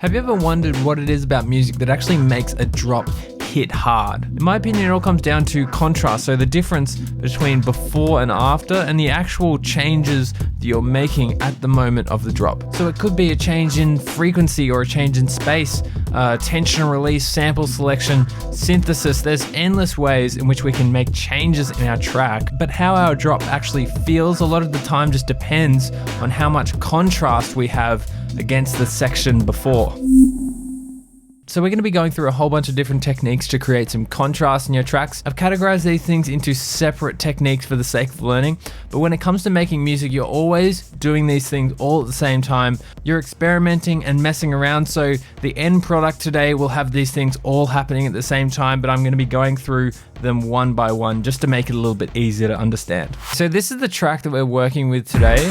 Have you ever wondered what it is about music that actually makes a drop hit hard? In my opinion, it all comes down to contrast, so the difference between before and after and the actual changes that you're making at the moment of the drop. So it could be a change in frequency or a change in space, tension release, sample selection, synthesis. There's endless ways in which we can make changes in our track, but how our drop actually feels a lot of the time just depends on how much contrast we have against the section before. So we're going to be going through a whole bunch of different techniques to create some contrast in your tracks. I've categorized these things into separate techniques for the sake of learning, but when it comes to making music, you're always doing these things all at the same time. You're experimenting and messing around, so the end product today will have these things all happening at the same time, but I'm going to be going through them one by one just to make it a little bit easier to understand. So this is the track that we're working with today.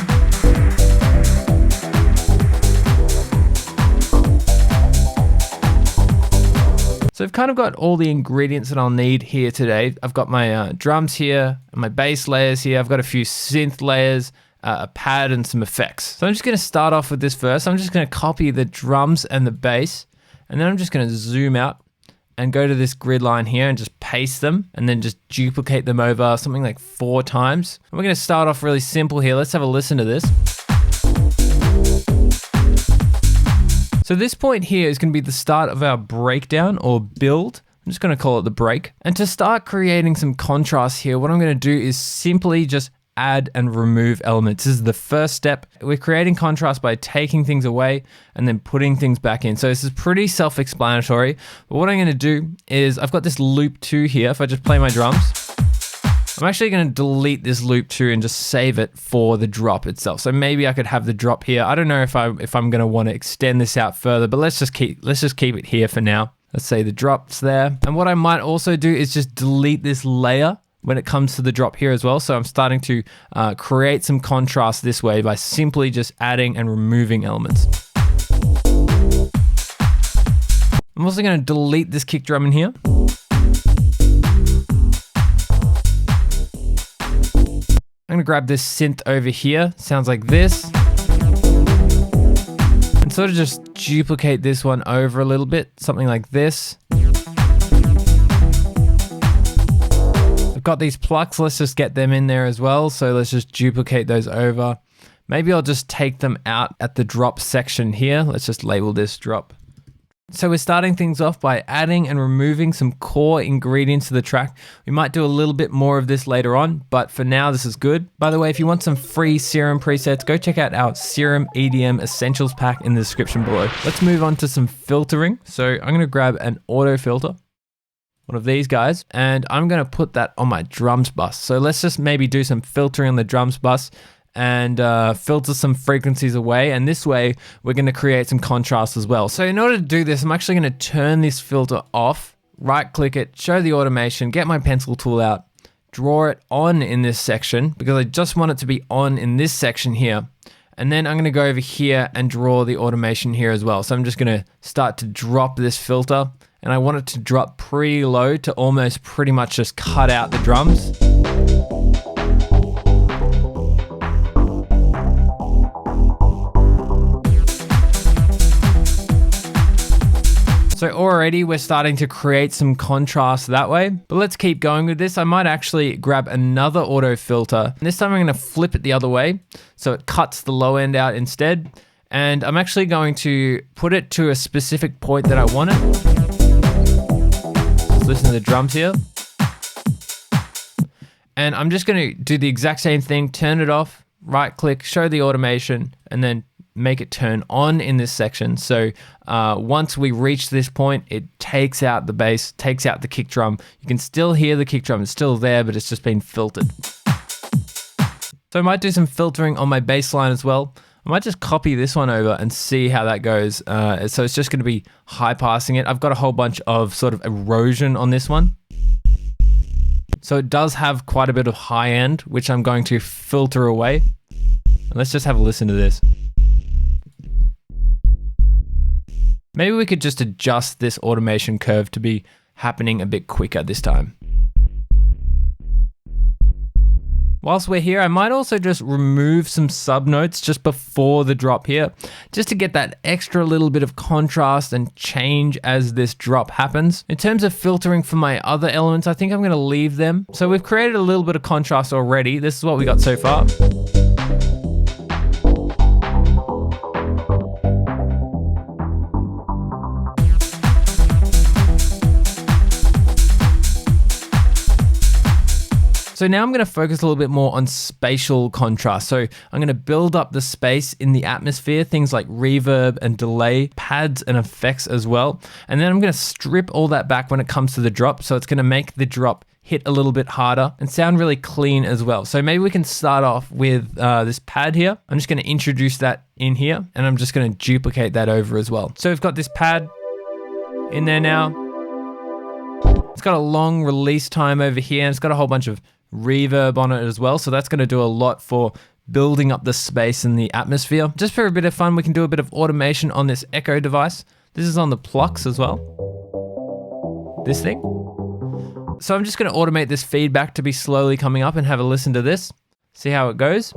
So I've kind of got all the ingredients that I'll need here today. I've got my drums here, and my bass layers here. I've got a few synth layers, a pad, and some effects. So I'm just going to start off with this first. I'm just going to copy the drums and the bass, and then I'm just going to zoom out and go to this grid line here and just paste them, and then just duplicate them over something like 4 times. And we're going to start off really simple here. Let's have a listen to this. So this point here is going to be the start of our breakdown or build. I'm just going to call it the break. And to start creating some contrast here, what I'm going to do is simply just add and remove elements. This is the first step. We're creating contrast by taking things away and then putting things back in. So this is pretty self-explanatory. But what I'm going to do is I've got this loop 2 here. If I just play my drums, I'm actually going to delete this loop 2 and just save it for the drop itself. So maybe I could have the drop here. I don't know if I'm going to want to extend this out further, but let's just keep it here for now. Let's say the drop's there. And what I might also do is just delete this layer when it comes to the drop here as well. So I'm starting to create some contrast this way by simply just adding and removing elements. I'm also going to delete this kick drum in here. I'm gonna grab this synth over here, sounds like this, and sort of just duplicate this one over a little bit, something like this. I've got these plucks, let's just get them in there as well, so let's just duplicate those over. Maybe I'll just take them out at the drop section here. Let's just label this drop. So we're starting things off by adding and removing some core ingredients to the track. We might do a little bit more of this later on, but for now this is good. By the way, if you want some free Serum presets, go check out our Serum EDM Essentials pack in the description below. Let's move on to some filtering. So I'm going to grab an auto filter, one of these guys, and I'm going to put that on my drums bus. So let's just maybe do some filtering on the drums bus and filter some frequencies away, and this way we're going to create some contrast as well. So in order to do this, I'm actually going to turn this filter off, right click it, show the automation, get my pencil tool out, draw it on in this section because I just want it to be on in this section here, and then I'm going to go over here and draw the automation here as well. So I'm just going to start to drop this filter, and I want it to drop pretty low to almost pretty much just cut out the drums. So already we're starting to create some contrast that way, but let's keep going with this. I might actually grab another auto filter. This time I'm going to flip it the other way so it cuts the low end out instead. And I'm actually going to put it to a specific point that I want it. Let's listen to the drums here. And I'm just going to do the exact same thing, turn it off, right click, show the automation, and then make it turn on in this section. So once we reach this point, it takes out the bass, takes out the kick drum. You can still hear the kick drum, it's still there, but it's just been filtered. So I might do some filtering on my bass line as well. I might just copy this one over and see how that goes. So it's just gonna be high passing it. I've got a whole bunch of sort of erosion on this one. So it does have quite a bit of high end, which I'm going to filter away. And let's just have a listen to this. Maybe we could just adjust this automation curve to be happening a bit quicker this time. Whilst we're here, I might also just remove some subnotes just before the drop here, just to get that extra little bit of contrast and change as this drop happens. In terms of filtering for my other elements, I think I'm gonna leave them. So we've created a little bit of contrast already. This is what we got so far. So now I'm going to focus a little bit more on spatial contrast. So I'm going to build up the space in the atmosphere, things like reverb and delay, pads and effects as well. And then I'm going to strip all that back when it comes to the drop. So it's going to make the drop hit a little bit harder and sound really clean as well. So maybe we can start off with this pad here. I'm just going to introduce that in here and I'm just going to duplicate that over as well. So we've got this pad in there now. It's got a long release time over here and it's got a whole bunch of reverb on it as well. So that's going to do a lot for building up the space in the atmosphere. Just for a bit of fun, we can do a bit of automation on this echo device. This is on the Plux as well. This thing. So I'm just going to automate this feedback to be slowly coming up and have a listen to this. See how it goes.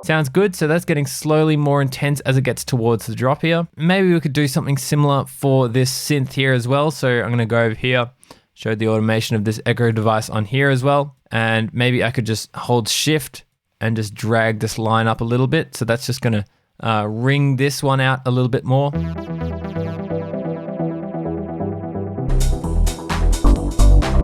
Sounds good, so that's getting slowly more intense as it gets towards the drop here. Maybe we could do something similar for this synth here as well. So I'm gonna go over here, show the automation of this echo device on here as well. And maybe I could just hold shift and just drag this line up a little bit. So that's just gonna ring this one out a little bit more.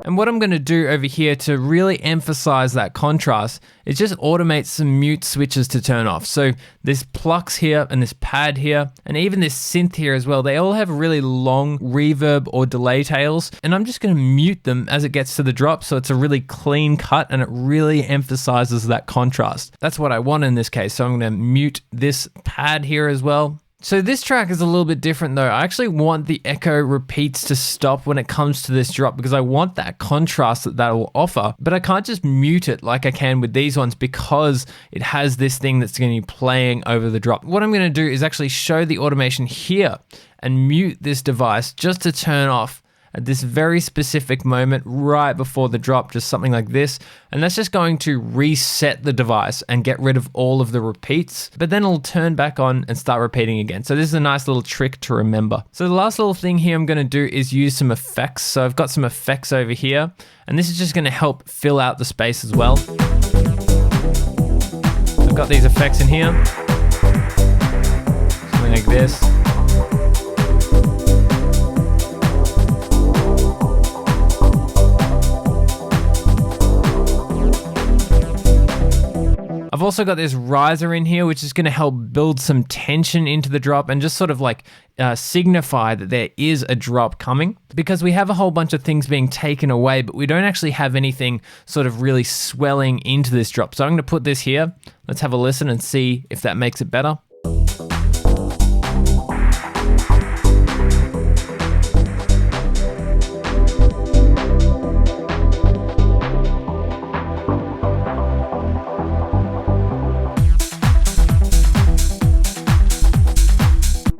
And what I'm going to do over here to really emphasize that contrast is just automate some mute switches to turn off. So this Plux here and this pad here, and even this synth here as well, they all have really long reverb or delay tails. And I'm just going to mute them as it gets to the drop. So it's a really clean cut and it really emphasizes that contrast. That's what I want in this case. So I'm going to mute this pad here as well. So this track is a little bit different though. I actually want the echo repeats to stop when it comes to this drop because I want that contrast that will offer, but I can't just mute it like I can with these ones because it has this thing that's going to be playing over the drop. What I'm going to do is actually show the automation here and mute this device just to turn off at this very specific moment right before the drop, just something like this. And that's just going to reset the device and get rid of all of the repeats, but then it'll turn back on and start repeating again. So this is a nice little trick to remember. So the last little thing here I'm gonna do is use some effects. So I've got some effects over here, and this is just gonna help fill out the space as well. I've got these effects in here, something like this. I've also got this riser in here, which is going to help build some tension into the drop and just sort of like signify that there is a drop coming, because we have a whole bunch of things being taken away, but we don't actually have anything sort of really swelling into this drop. So I'm going to put this here. Let's have a listen and see if that makes it better.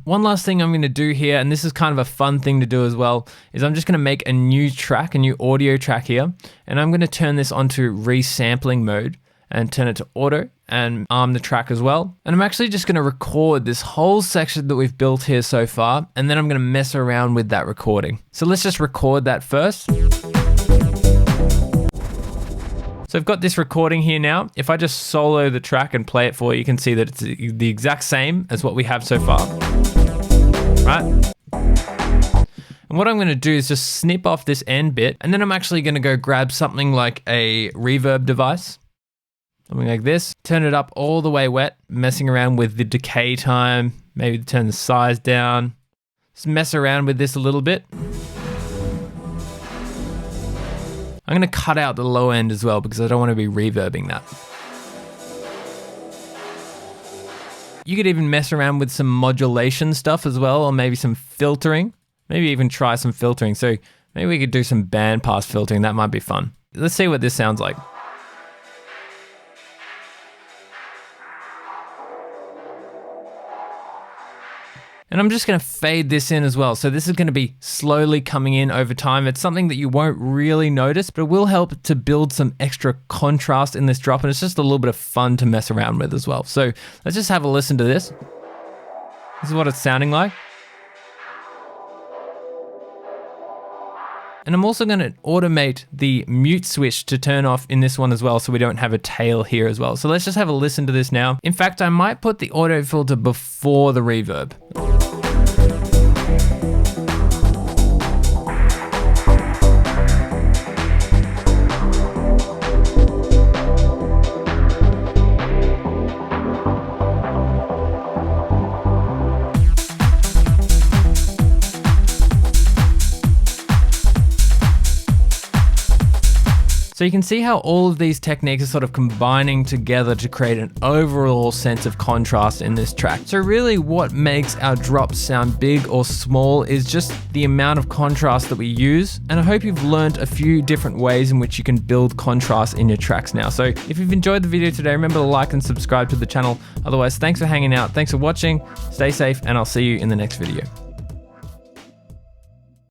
One last thing I'm going to do here, and this is kind of a fun thing to do as well, is I'm just going to make a new track, a new audio track here, and I'm going to turn this onto resampling mode and turn it to auto and arm the track as well. And I'm actually just going to record this whole section that we've built here so far, and then I'm going to mess around with that recording. So let's just record that first. So I've got this recording here now. If I just solo the track and play it for you, you can see that it's the exact same as what we have so far. Right? And what I'm going to do is just snip off this end bit, and then I'm actually going to go grab something like a reverb device, something like this, turn it up all the way wet, messing around with the decay time, maybe turn the size down, just mess around with this a little bit. I'm going to cut out the low end as well because I don't want to be reverbing that. You could even mess around with some modulation stuff as well, or maybe some filtering. Maybe even try some filtering. So maybe we could do some bandpass filtering. That might be fun. Let's see what this sounds like. And I'm just gonna fade this in as well. So this is gonna be slowly coming in over time. It's something that you won't really notice, but it will help to build some extra contrast in this drop. And it's just a little bit of fun to mess around with as well. So let's just have a listen to this. This is what it's sounding like. And I'm also gonna automate the mute switch to turn off in this one as well, so we don't have a tail here as well. So let's just have a listen to this now. In fact, I might put the auto filter before the reverb. So you can see how all of these techniques are sort of combining together to create an overall sense of contrast in this track. So really what makes our drops sound big or small is just the amount of contrast that we use. And I hope you've learned a few different ways in which you can build contrast in your tracks now. So if you've enjoyed the video today, remember to like and subscribe to the channel. Otherwise, thanks for hanging out. Thanks for watching. Stay safe, and I'll see you in the next video.